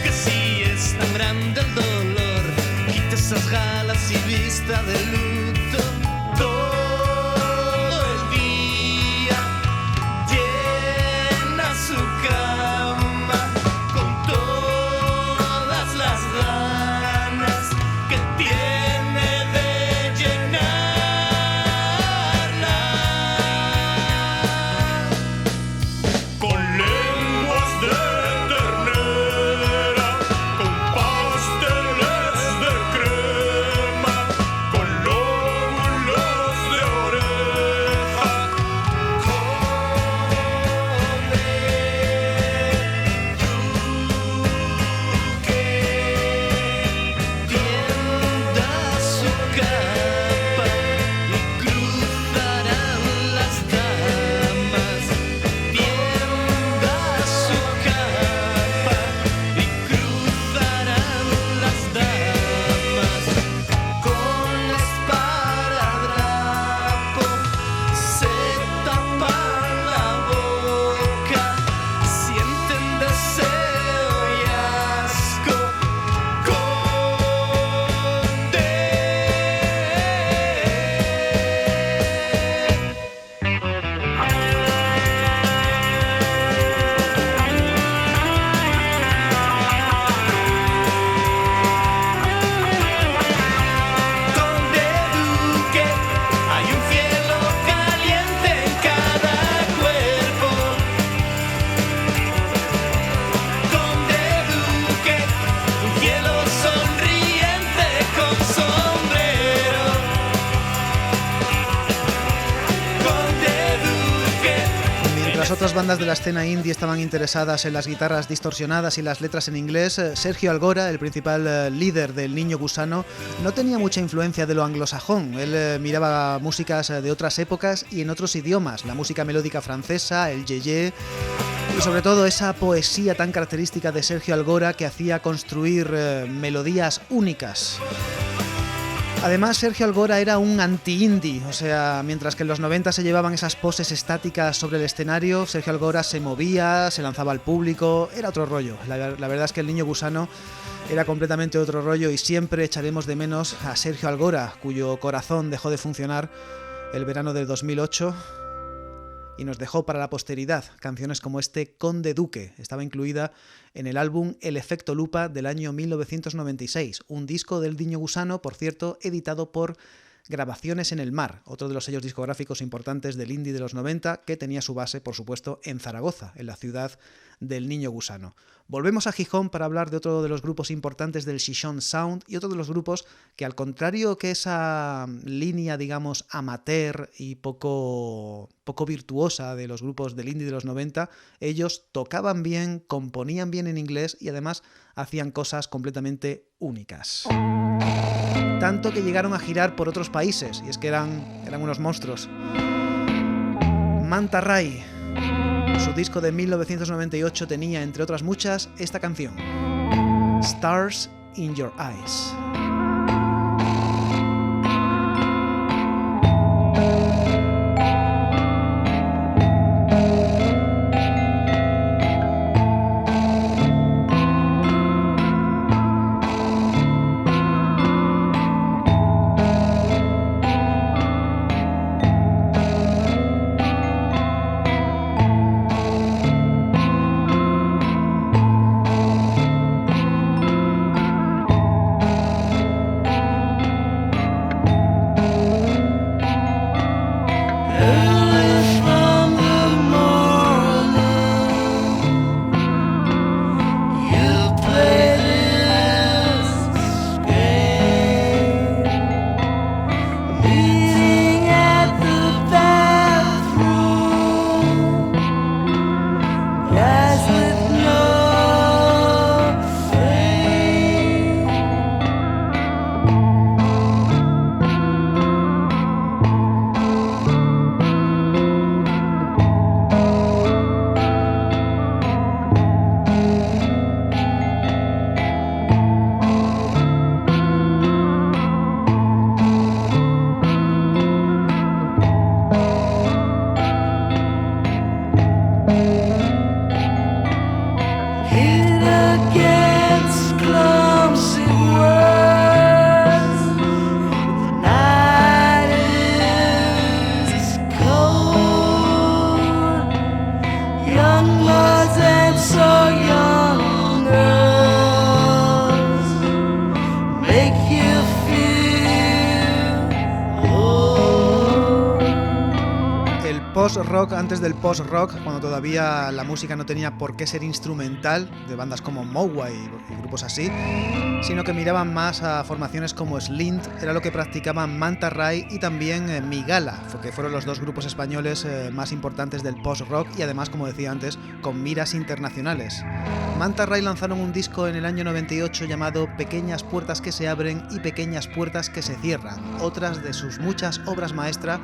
que si es tan grande el dolor, quita esas galas y vista de luto. Todo el día llena su cama con todas las ganas que tiene de llenarla, con lenguas de ternera, con pasteles de crema, con lóbulos de oreja, tienda su capa y cruzarán las damas. Tienda su capa y cruzarán las damas. Con esparadrapo se tapan la boca, sienten deseo y asco. Conde Duque, hay un cielo caliente en cada cuerpo. Conde Duque, un cielo sonriente con sombrero. Conde Duque. Mientras otras bandas de la escena indie estaban interesadas en las guitarras distorsionadas y las letras en inglés, Sergio Algora, el principal líder del Niño Gusano, no tenía mucha influencia de lo anglosajón. Él miraba músicas de otras épocas y en otros idiomas, la música melódica francesa, el yeye, y sobre todo esa poesía tan característica de Sergio Algora que hacía construir melodías únicas. Además, Sergio Algora era un anti-indie, o sea, mientras que en los 90 se llevaban esas poses estáticas sobre el escenario, Sergio Algora se movía, se lanzaba al público, era otro rollo. La verdad es que el Niño Gusano era completamente otro rollo y siempre echaremos de menos a Sergio Algora, cuyo corazón dejó de funcionar el verano del 2008 y nos dejó para la posteridad canciones como este Conde Duque. Estaba incluida en el álbum El Efecto Lupa del año 1996, un disco del Niño Gusano, por cierto, editado por Grabaciones en el Mar, otro de los sellos discográficos importantes del indie de los 90, que tenía su base, por supuesto, en Zaragoza, en la ciudad del Niño Gusano. Volvemos a Gijón para hablar de otro de los grupos importantes del Xixón Sound y otro de los grupos que, al contrario que esa línea, digamos, amateur y poco virtuosa de los grupos del indie de los 90, ellos tocaban bien, componían bien en inglés y además hacían cosas completamente únicas. Tanto que llegaron a girar por otros países, y es que eran unos monstruos. Manta Ray, su disco de 1998 tenía, entre otras muchas, esta canción, Stars in Your Eyes. post-rock antes del post-rock, cuando todavía la música no tenía por qué ser instrumental, de bandas como Mogwai y grupos así, sino que miraban más a formaciones como Slint, era lo que practicaban Manta Ray y también Migala, que fueron los dos grupos españoles más importantes del post-rock y además, como decía antes, con miras internacionales. Manta Ray lanzaron un disco en el año 98 llamado Pequeñas puertas que se abren y pequeñas puertas que se cierran, otras de sus muchas obras maestras.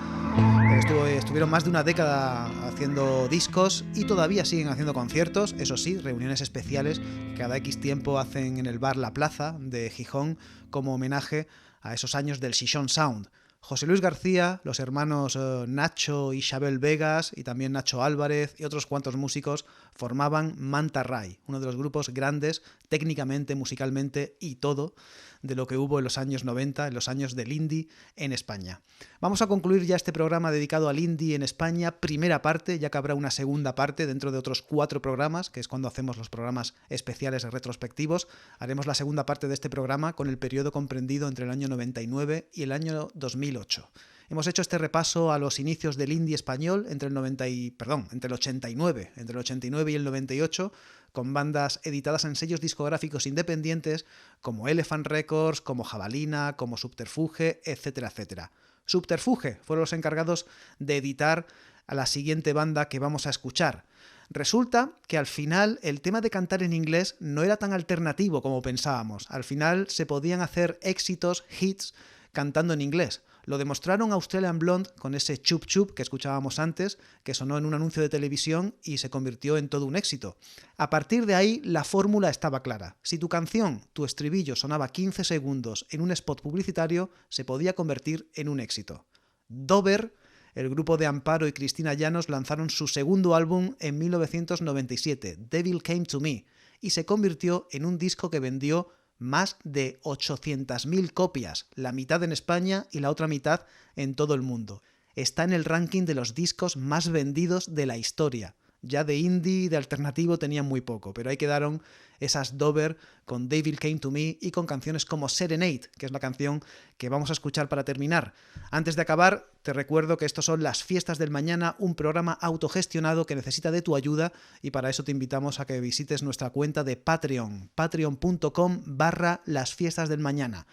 Estuvieron más de una década haciendo discos y todavía siguen haciendo conciertos, eso sí, reuniones especiales que cada X tiempo hacen en el bar La Plaza de Gijón como homenaje a esos años del Xixón Sound. José Luis García, los hermanos Nacho y Xabel Vegas y también Nacho Álvarez y otros cuantos músicos formaban Manta Ray, uno de los grupos grandes técnicamente, musicalmente y todo de lo que hubo en los años 90, en los años del indie en España. Vamos a concluir ya este programa dedicado al indie en España, primera parte, ya que habrá una segunda parte dentro de otros 4 programas, que es cuando hacemos los programas especiales retrospectivos. Haremos la segunda parte de este programa con el periodo comprendido entre el año 99 y el año 2008. Hemos hecho este repaso a los inicios del indie español entre el 89 y el 98, con bandas editadas en sellos discográficos independientes como Elephant Records, como Jabalina, como Subterfuge, etcétera, etcétera. Subterfuge fueron los encargados de editar a la siguiente banda que vamos a escuchar. Resulta que al final el tema de cantar en inglés no era tan alternativo como pensábamos. Al final se podían hacer éxitos, hits, cantando en inglés. Lo demostraron Australian Blonde con ese Chup Chup que escuchábamos antes, que sonó en un anuncio de televisión y se convirtió en todo un éxito. A partir de ahí, la fórmula estaba clara. Si tu canción, tu estribillo, sonaba 15 segundos en un spot publicitario, se podía convertir en un éxito. Dover, el grupo de Amparo y Cristina Llanos, lanzaron su segundo álbum en 1997, Devil Came to Me, y se convirtió en un disco que vendió más de 800.000 copias, la mitad en España y la otra mitad en todo el mundo. Está en el ranking de los discos más vendidos de la historia. Ya de indie y de alternativo tenían muy poco, pero ahí quedaron esas Dover con Devil Came to Me y con canciones como Serenade, que es la canción que vamos a escuchar para terminar. Antes de acabar, te recuerdo que estos son Las Fiestas del Mañana, un programa autogestionado que necesita de tu ayuda y para eso te invitamos a que visites nuestra cuenta de Patreon, patreon.com/lasfiestasdelmañana.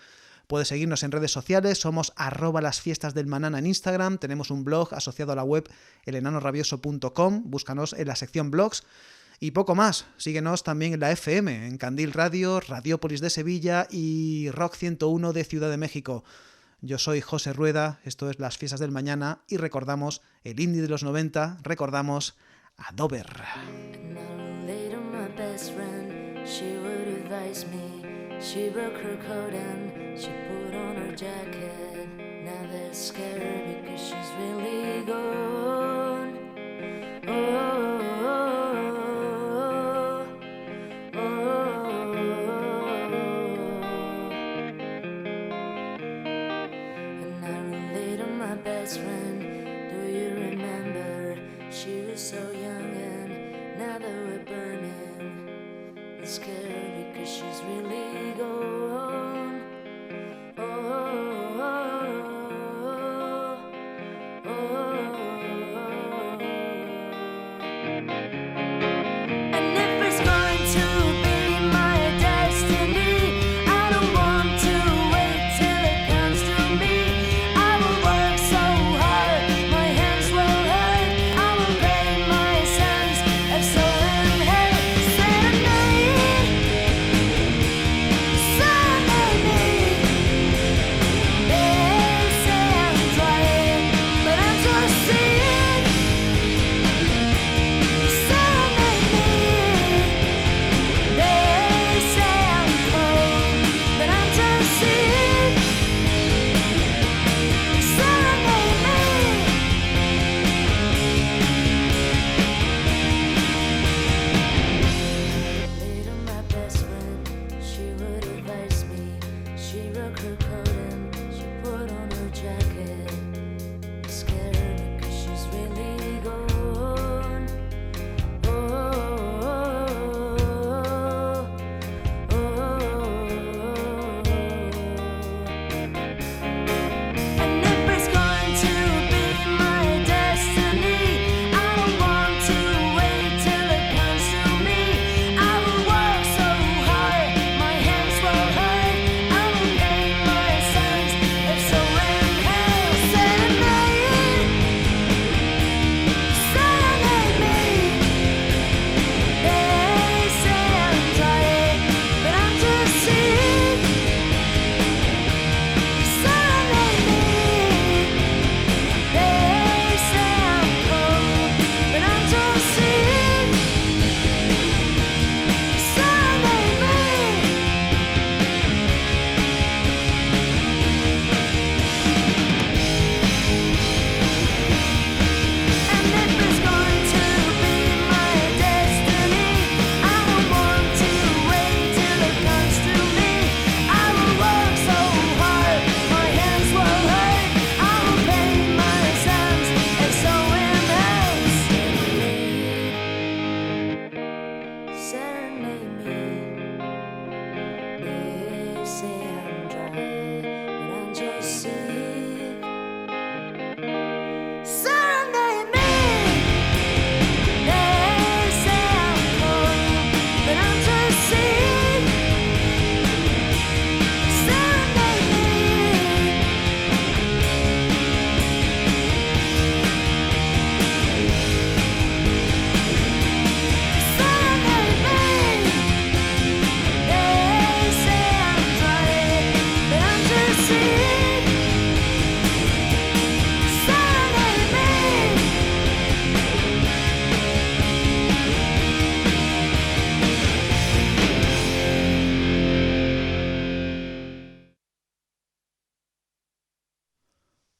Puedes seguirnos en redes sociales, somos @lasfiestasdelmanana en Instagram, tenemos un blog asociado a la web elenanorabioso.com, búscanos en la sección blogs y poco más. Síguenos también en la FM, en Candil Radio, Radiópolis de Sevilla y Rock 101 de Ciudad de México. Yo soy José Rueda, esto es Las Fiestas del Mañana y recordamos el indie de los 90, recordamos a Dover. She broke her coat and she put on her jacket. Now they're scared because she's really gone. Oh, oh, oh, oh. And I relate to my best friend. Do you remember? She was so young and now that we're burning, they're scared because she's really gone. Oh, oh, oh, oh, oh.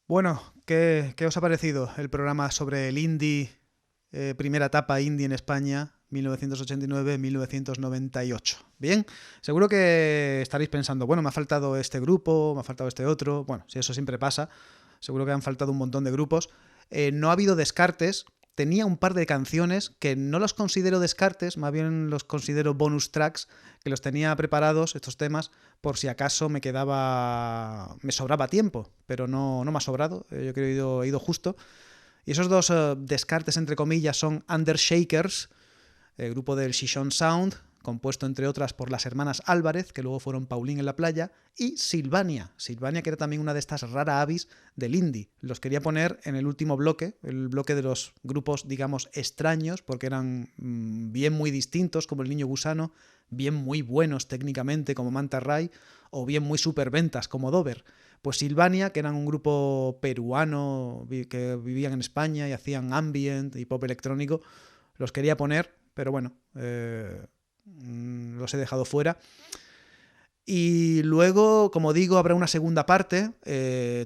Bueno, ¿qué os ha parecido el programa sobre el indie, primera etapa indie en España, 1989-1998? Bien, seguro que estaréis pensando, bueno, me ha faltado este grupo, me ha faltado este otro. Bueno, si eso siempre pasa, seguro que han faltado un montón de grupos. No ha habido descartes. Tenía un par de canciones que no los considero descartes, más bien los considero bonus tracks, que los tenía preparados, estos temas, por si acaso me sobraba tiempo, pero no me ha sobrado, yo creo que he ido justo. Y esos dos descartes, entre comillas, son Undershakers, el grupo del Shishon Sound, compuesto entre otras por las hermanas Álvarez, que luego fueron Pauline en la Playa, y Sylvania, que era también una de estas rara avis del indie. Los quería poner en el último bloque, el bloque de los grupos, digamos, extraños, porque eran bien muy distintos, como El Niño Gusano, bien muy buenos técnicamente, como Manta Ray, o bien muy superventas, como Dover. Pues Sylvania, que eran un grupo peruano que vivían en España y hacían ambient y pop electrónico, los quería poner, pero bueno, los he dejado fuera. Y luego, como digo, habrá una segunda parte.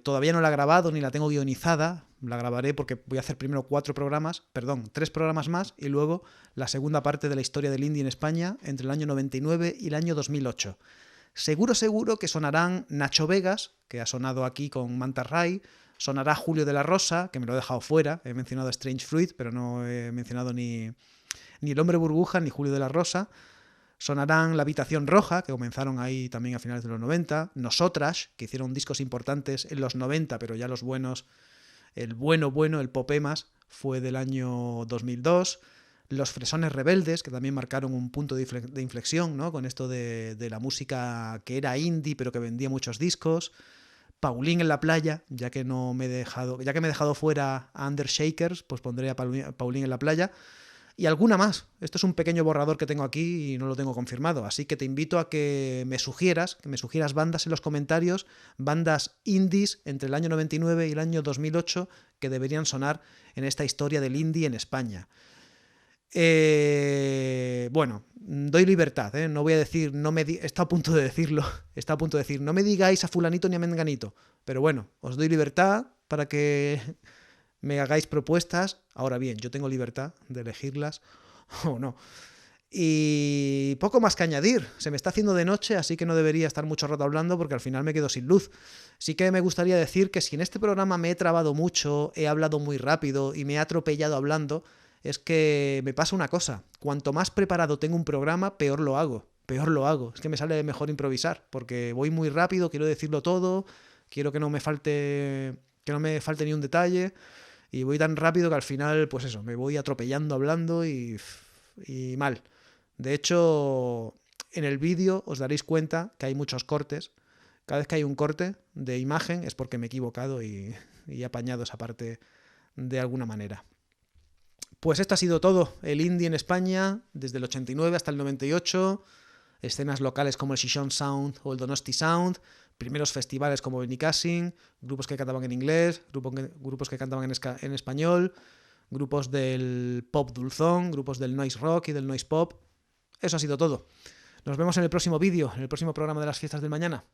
Todavía no la he grabado ni la tengo guionizada. La grabaré porque voy a hacer primero 3 programas más, y luego la segunda parte de la historia del indie en España entre el año 99 y el año 2008. Seguro que sonarán Nacho Vegas, que ha sonado aquí con Manta Ray. Sonará Julio de la Rosa, que me lo he dejado fuera. He mencionado Strange Fruit, pero no he mencionado ni El Hombre Burbuja ni Julio de la Rosa. Sonarán La Habitación Roja, que comenzaron ahí también a finales de los 90. Nosotras, que hicieron discos importantes en los 90, pero ya los buenos, el Popemas, fue del año 2002. Los Fresones Rebeldes, que también marcaron un punto de inflexión, ¿no? Con esto de la música que era indie, pero que vendía muchos discos. Pauline en la Playa, ya que me he dejado fuera a Undershakers, pues pondré a Pauline en la Playa. Y alguna más. Esto es un pequeño borrador que tengo aquí y no lo tengo confirmado. Así que te invito a que me sugieras bandas en los comentarios, bandas indies entre el año 99 y el año 2008 que deberían sonar en esta historia del indie en España. Bueno, doy libertad, no voy a decir, está a punto de decirlo, no me digáis a fulanito ni a menganito, pero bueno, os doy libertad para que me hagáis propuestas. Ahora bien, yo tengo libertad de elegirlas o no. Y poco más que añadir. Se me está haciendo de noche, así que no debería estar mucho rato hablando porque al final me quedo sin luz. Sí que me gustaría decir que si en este programa me he trabado mucho, he hablado muy rápido y me he atropellado hablando, es que me pasa una cosa. Cuanto más preparado tengo un programa, peor lo hago. Es que me sale mejor improvisar, porque voy muy rápido, quiero decirlo todo, quiero que no me falte ni un detalle, y voy tan rápido que al final, pues eso, me voy atropellando hablando y mal. De hecho, en el vídeo os daréis cuenta que hay muchos cortes. Cada vez que hay un corte de imagen es porque me he equivocado y he apañado esa parte de alguna manera. Pues esto ha sido todo. El indie en España, desde el 89 hasta el 98, escenas locales como el Shishon Sound o el Donosti Sound, primeros festivales como Benicassin, grupos que cantaban en inglés, grupos que cantaban en español, grupos del pop dulzón, grupos del noise rock y del noise pop. Eso ha sido todo. Nos vemos en el próximo vídeo, en el próximo programa de las fiestas del mañana.